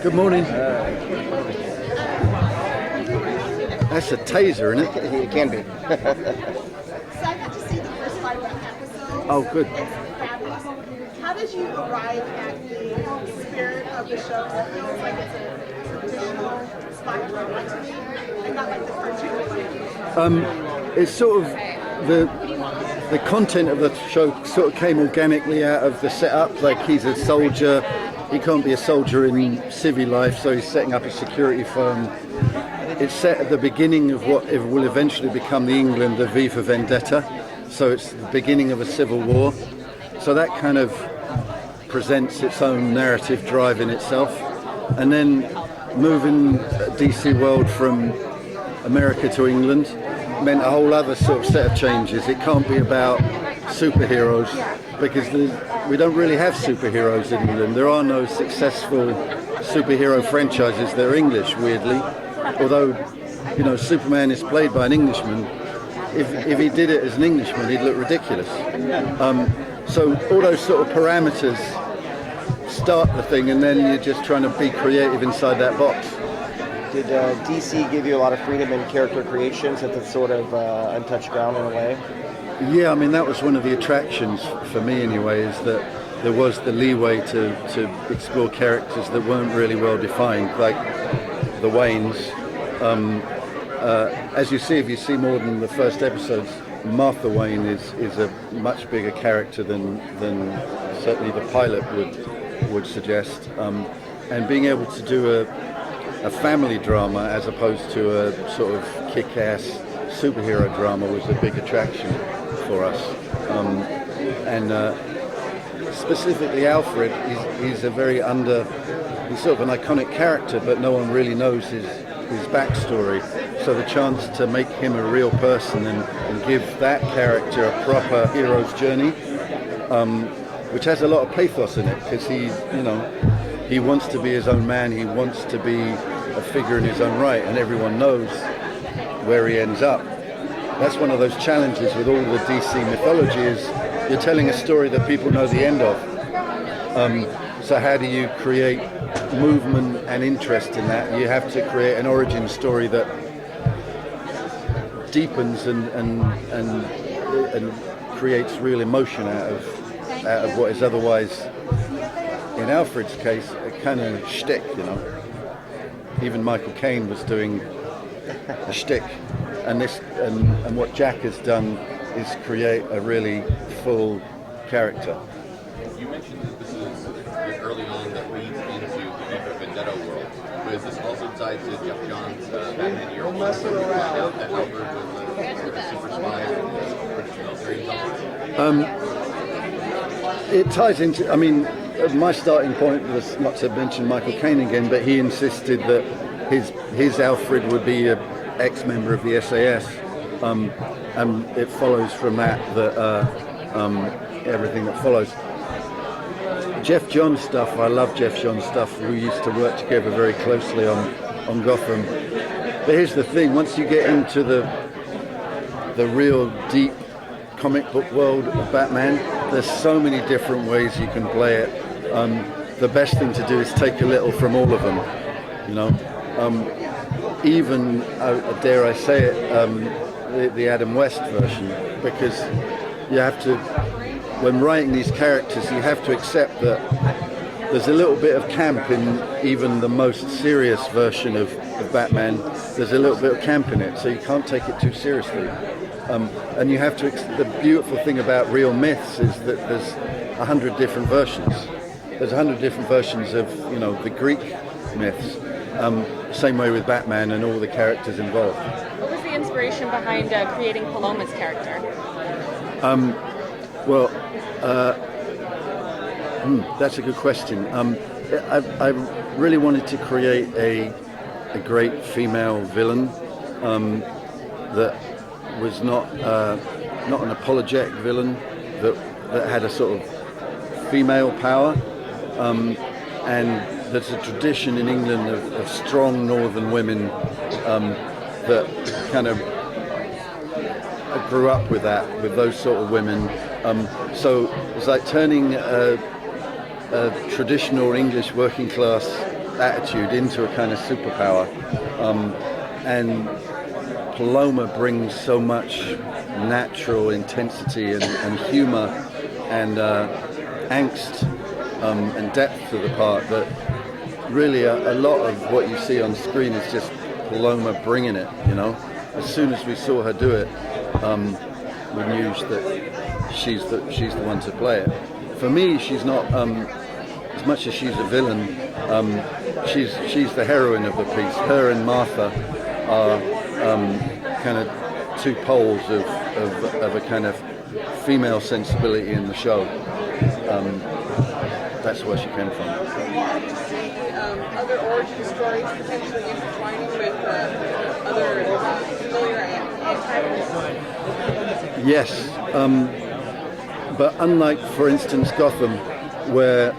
Good morning. That's a taser, isn't it? It can be. So I got to see the first 5 episodes. Oh, good. It's fabulous. How did you arrive at the spirit of the show that feels like it's a traditional spy drama to me, and not like the cartoon? It's sort of the content of the show sort of came organically out of the setup. Like, he's a soldier. He can't be a soldier in civil life, so he's setting up a security firm. It's set at the beginning of what will eventually become the England of V for Vendetta. So it's the beginning of a civil war. So that kind of presents its own narrative drive in itself. And then moving DC world from America to England meant a whole other sort of set of changes. It can't be about superheroes because we don't really have superheroes in England. There are no successful superhero franchises. They're English, weirdly. Although, Superman is played by an Englishman. If he did it as an Englishman, he'd look ridiculous. So all those sort of parameters start the thing, and then you're just trying to be creative inside that box. Did DC give you a lot of freedom in character creation since it's sort of untouched ground in a way? Yeah, I mean, that was one of the attractions for me anyway, is that there was the leeway to explore characters that weren't really well defined, like the Waynes. As you see, if you see more than the first episodes, Martha Wayne is a much bigger character than certainly the pilot would suggest. And being able to do a family drama as opposed to a sort of kick-ass superhero drama was a big attraction for us. And specifically Alfred, he's a very he's sort of an iconic character, but no one really knows his backstory. So the chance to make him a real person and give that character a proper hero's journey, which has a lot of pathos in it, because he wants to be his own man, he wants to be a figure in his own right, and everyone knows where he ends up. That's one of those challenges with all the DC mythology, is you're telling a story that people know the end of. So how do you create movement and interest in that? You have to create an origin story that deepens and creates real emotion out of what is otherwise, in Alfred's case, a kind of shtick, Even Michael Caine was doing a shtick, and what Jack has done is create a really full character. You mentioned that this is early on that leads into the deeper Vendetta world, but is this also tied to Jeff Johns' Batman year one, where we find out that Alfred was a super spy and British military intelligence? It ties into, my starting point was not to mention Michael Caine again, but he insisted that his Alfred would be an ex-member of the SAS, and it follows from that everything that follows. Jeff Johns stuff, I love Jeff Johns stuff. We used to work together very closely on Gotham. But here's the thing, once you get into the real deep comic book world of Batman, there's so many different ways you can play it. The best thing to do is take a little from all of them, even, dare I say it, the Adam West version, because you have to, when writing these characters, you have to accept that there's a little bit of camp in even the most serious version of Batman. There's a little bit of camp in it, so you can't take it too seriously. And you have to, the beautiful thing about real myths is that there's 100 different versions. There's 100 different versions of, the Greek myths. Same way with Batman and all the characters involved. What was the inspiration behind creating Paloma's character? That's a good question. I really wanted to create a great female villain that was not an apologetic villain, that had a sort of female power, and there's a tradition in England of strong northern women that kind of grew up with those sort of women. So it's like turning a a traditional English working class attitude into a kind of superpower, and Paloma brings so much natural intensity and humor and angst and depth to the part that really a lot of what you see on screen is just Paloma bringing it, you know. As soon as we saw her do it, we knew that she's the one to play it. For me, she's not, as much as she's a villain, she's the heroine of the piece. Her and Martha are kind of two poles of a kind of female sensibility in the show. That's where she came from. Did you see other origin stories potentially intertwining with other familiar antagonists? Yes, but unlike, for instance, Gotham, where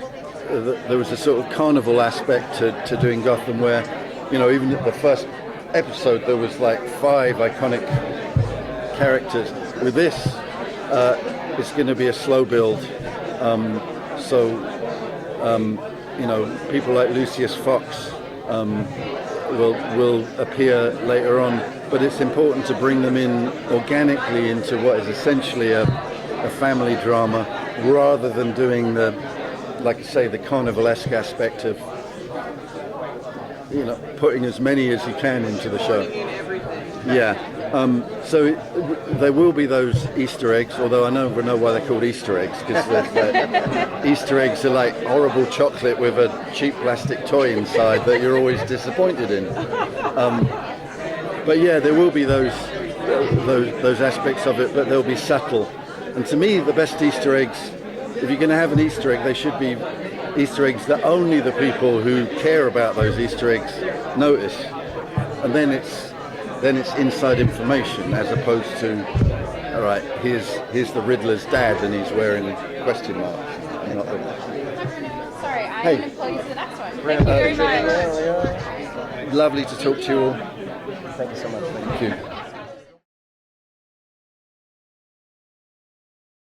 there was a sort of carnival aspect to doing Gotham, where, you know, even at the first episode there was like 5 iconic characters. With this, it's going to be a slow build. You know, people like Lucius Fox will appear later on, but it's important to bring them in organically into what is essentially a family drama, rather than doing the, like I say, the carnivalesque aspect of, you know, putting as many as you can into the show. Yeah. So there will be those Easter eggs, although I never know why they're called Easter eggs, because Easter eggs are like horrible chocolate with a cheap plastic toy inside that you're always disappointed in. But yeah, there will be those aspects of it, but they'll be subtle. And to me, the best Easter eggs, if you're going to have an Easter egg, they should be Easter eggs that only the people who care about those Easter eggs notice. And then it's inside information, as opposed to, all right, here's the Riddler's dad and he's wearing a question mark. Not the... Sorry, I'm Hey. an employee to the next one. Thank you very much. Lovely to talk to you all. Thank you so much. Thank you.